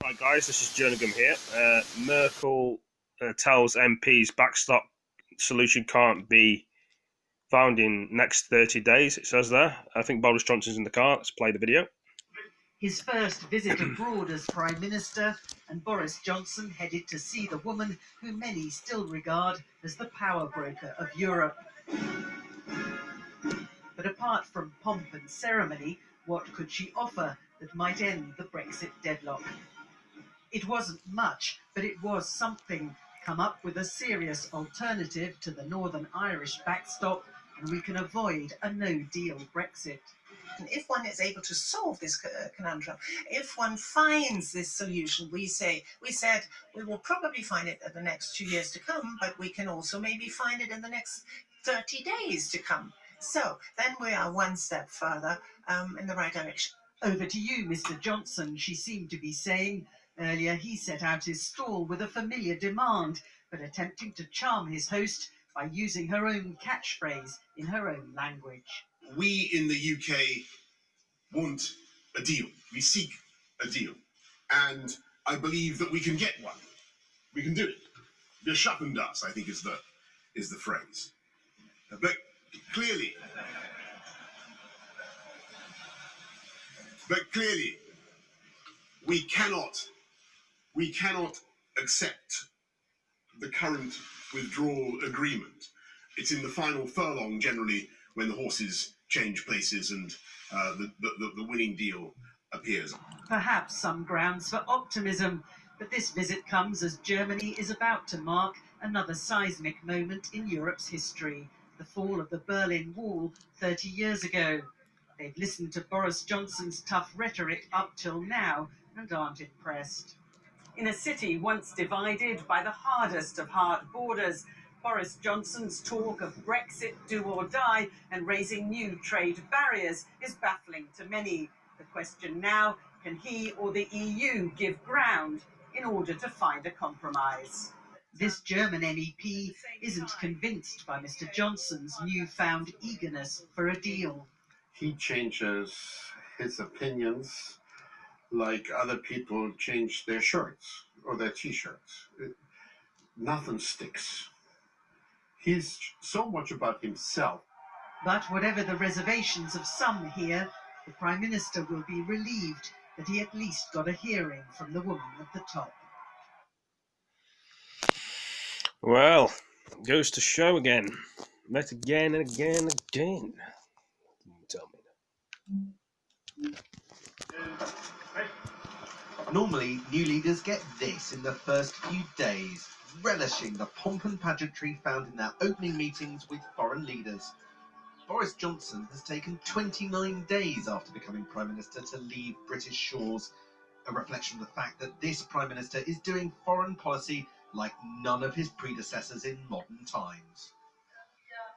Right, guys, this is jerningam here. Merkel tells MPs backstop solution can't be found in next 30 days, it says there. I think Boris Johnson's in the car. Let's play the video. His first visit abroad as Prime Minister, and Boris Johnson headed to see the woman who many still regard as the power broker of Europe. But apart from pomp and ceremony, what could she offer that might end the Brexit deadlock? It wasn't much, but it was something. Come up with a serious alternative to the Northern Irish backstop, and we can avoid a no-deal Brexit. If one is able to solve this conundrum, if one finds this solution, we said we will probably find it in the next 2 years to come, but we can also maybe find it in the next 30 days to come. So then we are one step further in the right direction. Over to you, Mr. Johnson, she seemed to be saying. Earlier he set out his stall with a familiar demand, but attempting to charm his host by using her own catchphrase in her own language. We in the UK want a deal. We seek a deal. And I believe that we can get one. We can do it. Wir schaffen das, I think is the phrase. But clearly, we cannot accept the current withdrawal agreement. It's in the final furlong generally when the horses change places and the winning deal appears. Perhaps some grounds for optimism, but this visit comes as Germany is about to mark another seismic moment in Europe's history, the fall of the Berlin Wall 30 years ago. They've listened to Boris Johnson's tough rhetoric up till now and aren't impressed. In a city once divided by the hardest of hard borders, Boris Johnson's talk of Brexit do or die and raising new trade barriers is baffling to many. The question now, can he or the EU give ground in order to find a compromise? This German MEP isn't convinced by Mr. Johnson's newfound eagerness for a deal. He changes his opinions like other people change their shirts or their t-shirts. Nothing sticks. He's so much about himself. But whatever the reservations of some here, the Prime Minister will be relieved that he at least got a hearing from the woman at the top. Well, goes to show again. Met again and again and again. Tell me. Normally, new leaders get this in the first few days, relishing the pomp and pageantry found in their opening meetings with foreign leaders. Boris Johnson has taken 29 days after becoming Prime Minister to leave British shores, a reflection of the fact that this Prime Minister is doing foreign policy like none of his predecessors in modern times.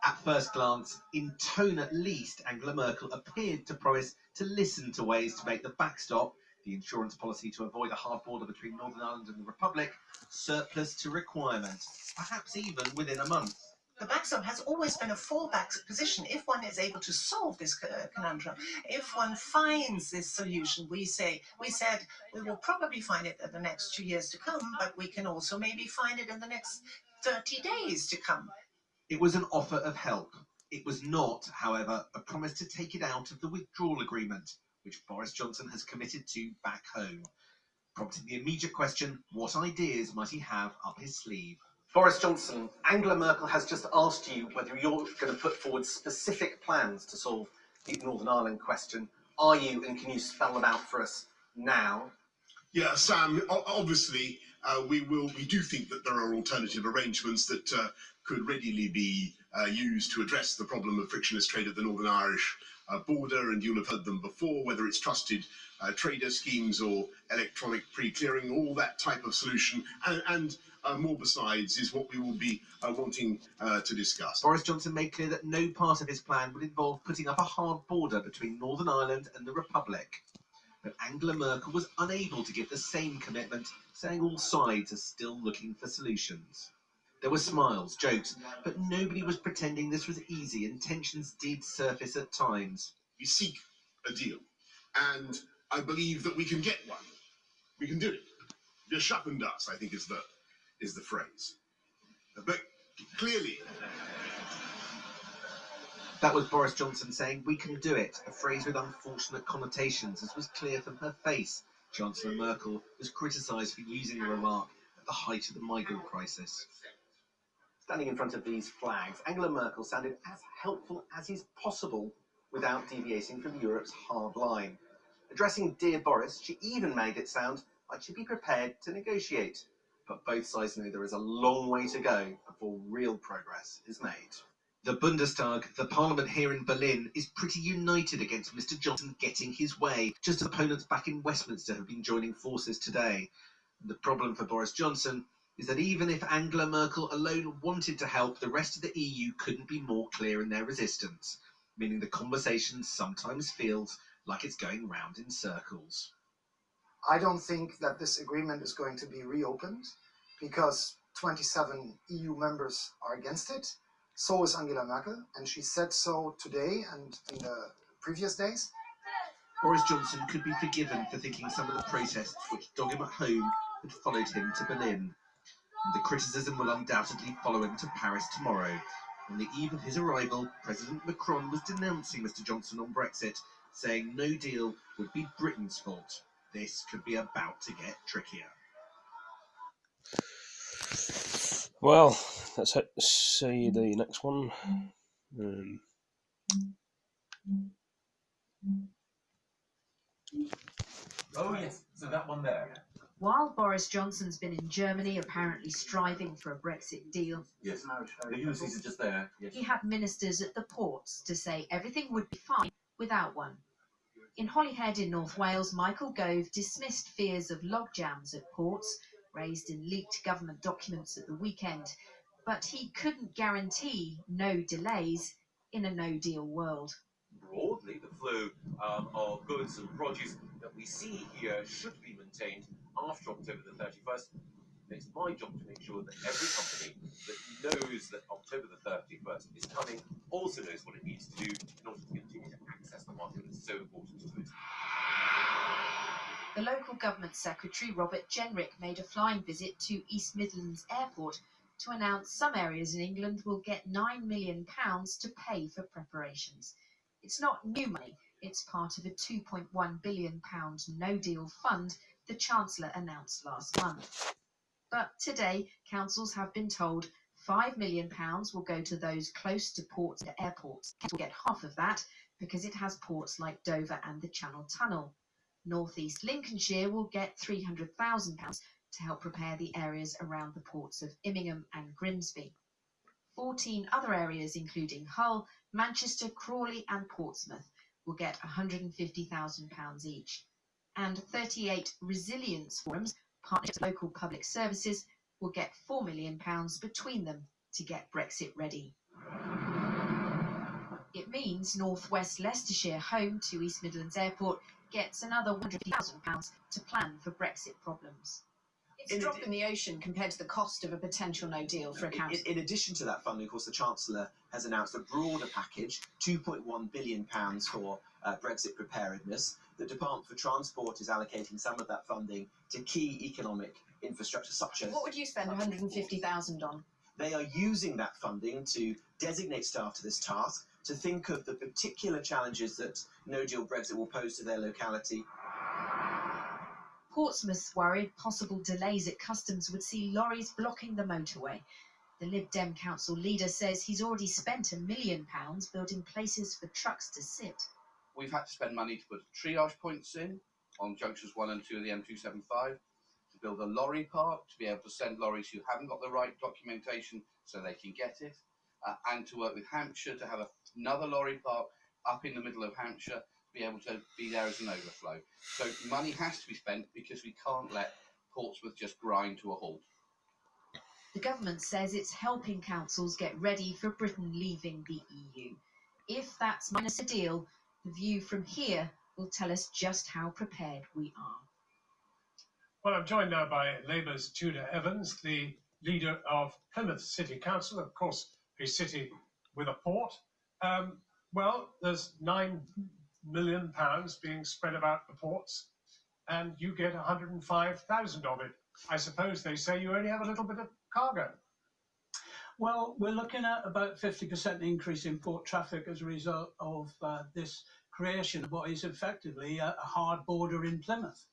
At first glance, in tone at least, Angela Merkel appeared to promise to listen to ways to make the backstop, the insurance policy to avoid a hard border between Northern Ireland and the Republic, surplus to requirement, perhaps even within a month. The backstop has always been a fallback position if one is able to solve this conundrum. If one finds this solution, we said we will probably find it in the next 2 years to come, but we can also maybe find it in the next 30 days to come. It was an offer of help. It was not, however, a promise to take it out of the withdrawal agreement, which Boris Johnson has committed to back home, prompting the immediate question, what ideas might he have up his sleeve? Boris Johnson, Angela Merkel has just asked you whether you're going to put forward specific plans to solve the Northern Ireland question. Are you, and can you spell them out for us now? Yeah, Sam, obviously we do think that there are alternative arrangements that could readily be used to address the problem of frictionless trade at the Northern Irish border, and you'll have heard them before, whether it's trusted trader schemes or electronic pre-clearing, all that type of solution, and more besides is what we will be wanting to discuss. Boris Johnson made clear that no part of his plan would involve putting up a hard border between Northern Ireland and the Republic. But Angela Merkel was unable to give the same commitment, saying all sides are still looking for solutions. There were smiles, jokes, but nobody was pretending this was easy, and tensions did surface at times. We seek a deal, and I believe that we can get one. We can do it. geschaffen das, I think is the phrase. But clearly, That was Boris Johnson saying, "We can do it," a phrase with unfortunate connotations, as was clear from her face. Chancellor Merkel was criticised for using the remark at the height of the migrant crisis. Standing in front of these flags, Angela Merkel sounded as helpful as is possible without deviating from Europe's hard line. Addressing Dear Boris, she even made it sound like she'd be prepared to negotiate. But both sides know there is a long way to go before real progress is made. The Bundestag, the parliament here in Berlin, is pretty united against Mr Johnson getting his way, just as opponents back in Westminster have been joining forces today. And the problem for Boris Johnson is that even if Angela Merkel alone wanted to help, the rest of the EU couldn't be more clear in their resistance, meaning the conversation sometimes feels like it's going round in circles. I don't think that this agreement is going to be reopened because 27 EU members are against it. So is Angela Merkel, and she said so today and in the previous days. Boris Johnson could be forgiven for thinking some of the protests which dog him at home had followed him to Berlin. And the criticism will undoubtedly follow him to Paris tomorrow. On the eve of his arrival, President Macron was denouncing Mr Johnson on Brexit, saying no deal would be Britain's fault. This could be about to get trickier. Well, let's see the next one. Oh yes, so that one there. While Boris Johnson's been in Germany apparently striving for a Brexit deal, Yes, the Ulysses is just there. Yes. he had ministers at the ports to say everything would be fine without one. In Holyhead in North Wales, Michael Gove dismissed fears of logjams at ports, raised in leaked government documents at the weekend, but he couldn't guarantee no delays in a no-deal world. Broadly, the flow of goods and produce that we see here should be maintained after October the 31st. It's my job to make sure that every company that knows that October the 31st is coming also knows what it needs to do in order to continue to access the market that's so important to it. The local government secretary, Robert Jenrick, made a flying visit to East Midlands Airport to announce some areas in England will get £9 million to pay for preparations. It's not new money, it's part of a £2.1 billion no-deal fund the Chancellor announced last month. But today, councils have been told £5 million will go to those close to ports and airports. Kent will get half of that because it has ports like Dover and the Channel Tunnel. North East Lincolnshire will get £300,000 to help prepare the areas around the ports of Immingham and Grimsby. 14 other areas, including Hull, Manchester, Crawley and Portsmouth, will get £150,000 each. And 38 resilience forums, partnerships with local public services, will get £4 million between them to get Brexit ready. It means North West Leicestershire, home to East Midlands Airport, gets another £150,000 to plan for Brexit problems. It's a drop in the ocean compared to the cost of a potential no deal for a council. In addition to that funding, of course, the Chancellor has announced a broader package, £2.1 billion for Brexit preparedness. The Department for Transport is allocating some of that funding to key economic infrastructure, such as... What would you spend £150,000 on? They are using that funding to designate staff to this task, to think of the particular challenges that no-deal Brexit will pose to their locality. Portsmouth worried possible delays at customs would see lorries blocking the motorway. The Lib Dem council leader says he's already spent £1 million building places for trucks to sit. We've had to spend money to put triage points in on junctions 1 and 2 of the M275, to build a lorry park, to be able to send lorries who haven't got the right documentation so they can get it, and to work with Hampshire to have another lorry park up in the middle of Hampshire, be able to be there as an overflow. So money has to be spent because we can't let Portsmouth just grind to a halt. The government says it's helping councils get ready for Britain leaving the EU. If that's minus a deal, the view from here will tell us just how prepared we are. Well, I'm joined now by Labour's Tudor Evans, the leader of Plymouth City Council, of course, a city with a port. Well, there's £9 million being spread about the ports, and you get 105,000 of it. I suppose they say you only have a little bit of cargo. Well, we're looking at about 50% increase in port traffic as a result of this creation of what is effectively a hard border in Plymouth.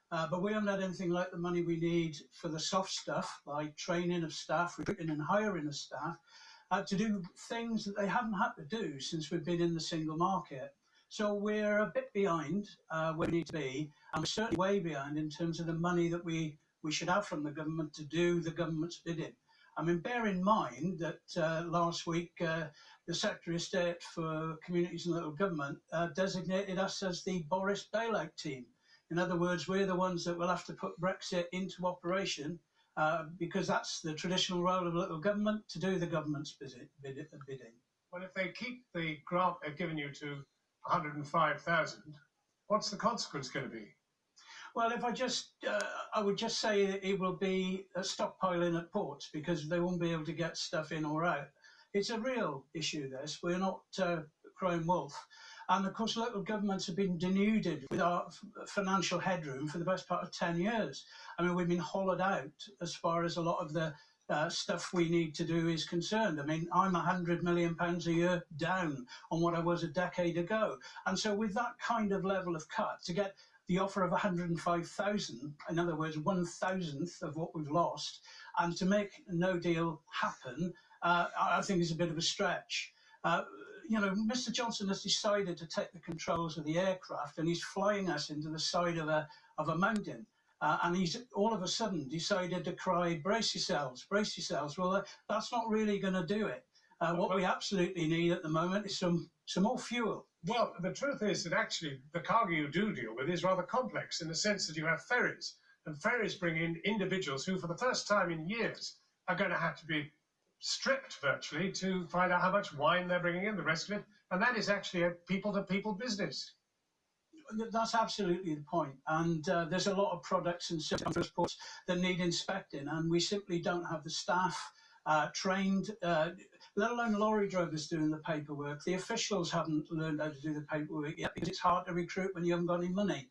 But we haven't had anything like the money we need for the soft stuff, like training of staff, recruiting and hiring of staff, to do things that they haven't had to do since we've been in the single market. So we're a bit behind where we need to be, and we're certainly way behind in terms of the money that we should have from the government to do the government's bidding. I mean, bear in mind that last week the Secretary of State for Communities and Local Government designated us as the Boris bailout team. In other words, we're the ones that will have to put Brexit into operation because that's the traditional role of local government, to do the government's bidding. Well, if they keep the grant they've given you to 105,000, what's the consequence going to be? Well, if I would just say it will be a stockpiling at ports because they won't be able to get stuff in or out. It's a real issue, this. We're not crying wolf. And of course, local governments have been denuded with our financial headroom for the best part of 10 years. I mean, we've been hollowed out as far as a lot of the stuff we need to do is concerned. I mean, I'm £100 million a year down on what I was a decade ago. And so with that kind of level of cut, to get the offer of 105,000, in other words, 1,000th of what we've lost, and to make no deal happen, I think is a bit of a stretch. You know, Mr. Johnson has decided to take the controls of the aircraft, and he's flying us into the side of a mountain. And he's all of a sudden decided to cry, brace yourselves, brace yourselves. Well, that's not really going to do it. What we absolutely need at the moment is some more fuel. Well, the truth is that actually the cargo you do deal with is rather complex in the sense that you have ferries, and ferries bring in individuals who, for the first time in years, are going to have to be stripped virtually to find out how much wine they're bringing in, the rest of it, and that is actually a people-to-people business. That's absolutely the point. And there's a lot of products and transports that need inspecting, and we simply don't have the staff trained, let alone lorry drivers doing the paperwork. The officials haven't learned how to do the paperwork yet because it's hard to recruit when you haven't got any money.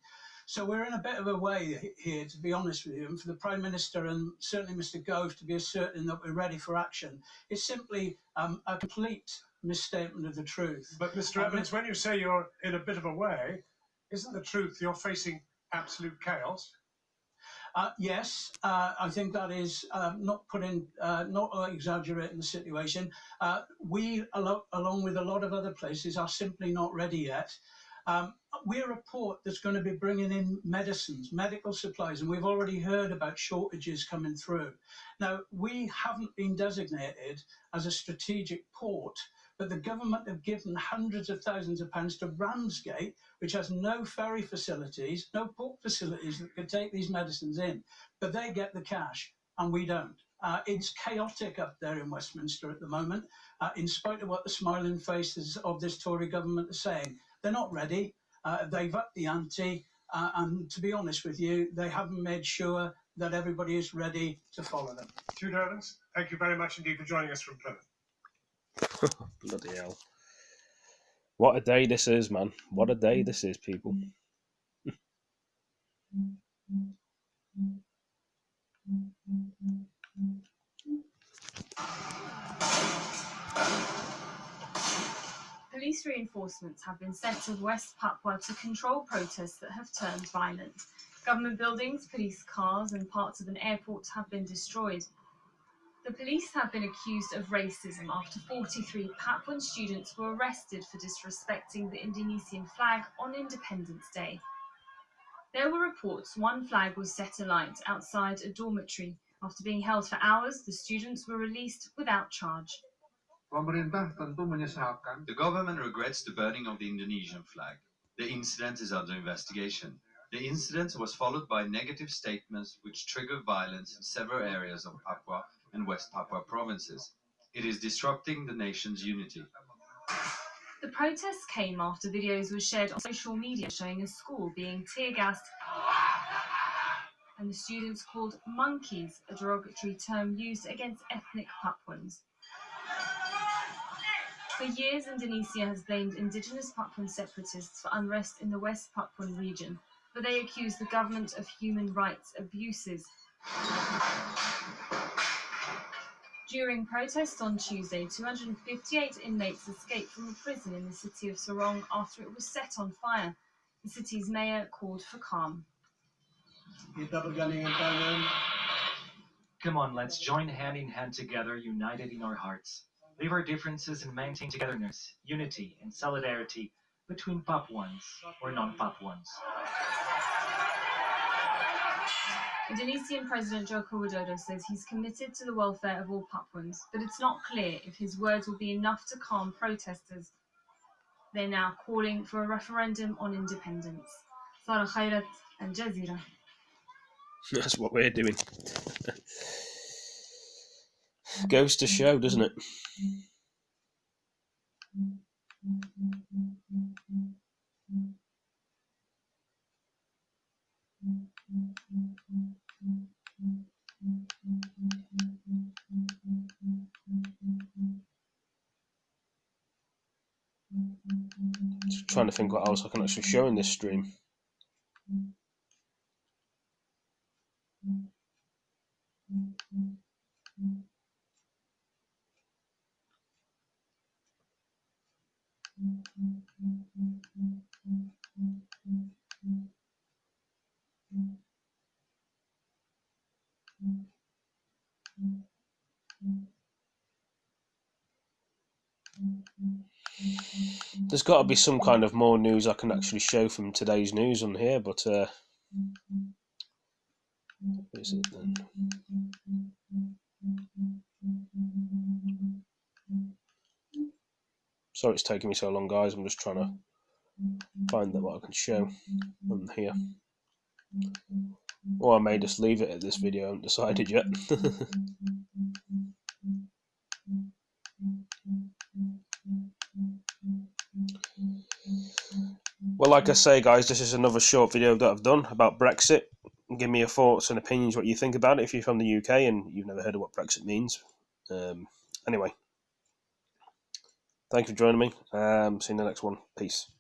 So we're in a bit of a way here, to be honest with you, and for the Prime Minister and certainly Mr Gove to be asserting that we're ready for action is simply a complete misstatement of the truth. But Mr Evans, when you say you're in a bit of a way, isn't the truth you're facing absolute chaos? Yes, I think that is not exaggerating the situation. We, along with a lot of other places, are simply not ready yet. We're a port that's going to be bringing in medicines, medical supplies, and we've already heard about shortages coming through. Now, we haven't been designated as a strategic port, but the government have given hundreds of thousands of pounds to Ramsgate, which has no ferry facilities, no port facilities that could take these medicines in, but they get the cash and we don't. It's chaotic up there in Westminster at the moment, in spite of what the smiling faces of this Tory government are saying. They're not ready. They've upped the ante, and to be honest with you, they haven't made sure that everybody is ready to follow them. Tudor Evans, thank you very much indeed for joining us from Plymouth. Bloody hell. What a day this is, man. What a day this is, people. Police reinforcements have been sent to West Papua to control protests that have turned violent. Government buildings, police cars and parts of an airport have been destroyed. The police have been accused of racism after 43 Papuan students were arrested for disrespecting the Indonesian flag on Independence Day. There were reports one flag was set alight outside a dormitory. After being held for hours, the students were released without charge. The government regrets the burning of the Indonesian flag. The incident is under investigation. The incident was followed by negative statements which triggered violence in several areas of Papua and West Papua provinces. It is disrupting the nation's unity. The protests came after videos were shared on social media showing a school being tear-gassed and the students called monkeys, a derogatory term used against ethnic Papuans. For years, Indonesia has blamed indigenous Papuan separatists for unrest in the West Papuan region, but they accuse the government of human rights abuses. During protests on Tuesday, 258 inmates escaped from a prison in the city of Sorong after it was set on fire. The city's mayor called for calm. Come on, let's join hand in hand together, united in our hearts. Leave our differences and maintain togetherness, unity, and solidarity between Papuans or non-Papuans. Indonesian President Joko Widodo says he's committed to the welfare of all Papuans, but it's not clear if his words will be enough to calm protesters. They're now calling for a referendum on independence. Sarah Khairat, Al Jazeera. That's what we're doing. Goes to show, doesn't it? Just trying to think what else I can actually show in this stream. There's got to be some kind of more news I can actually show from today's news on here, but what is it then? Sorry it's taking me so long, guys. I'm just trying to find that what I can show on here. Or I may just leave it at this video. I haven't decided yet. Well, like I say, guys, this is another short video that I've done about Brexit. Give me your thoughts and opinions, what you think about it if you're from the UK and you've never heard of what Brexit means. Anyway, thank you for joining me. See you in the next one. Peace.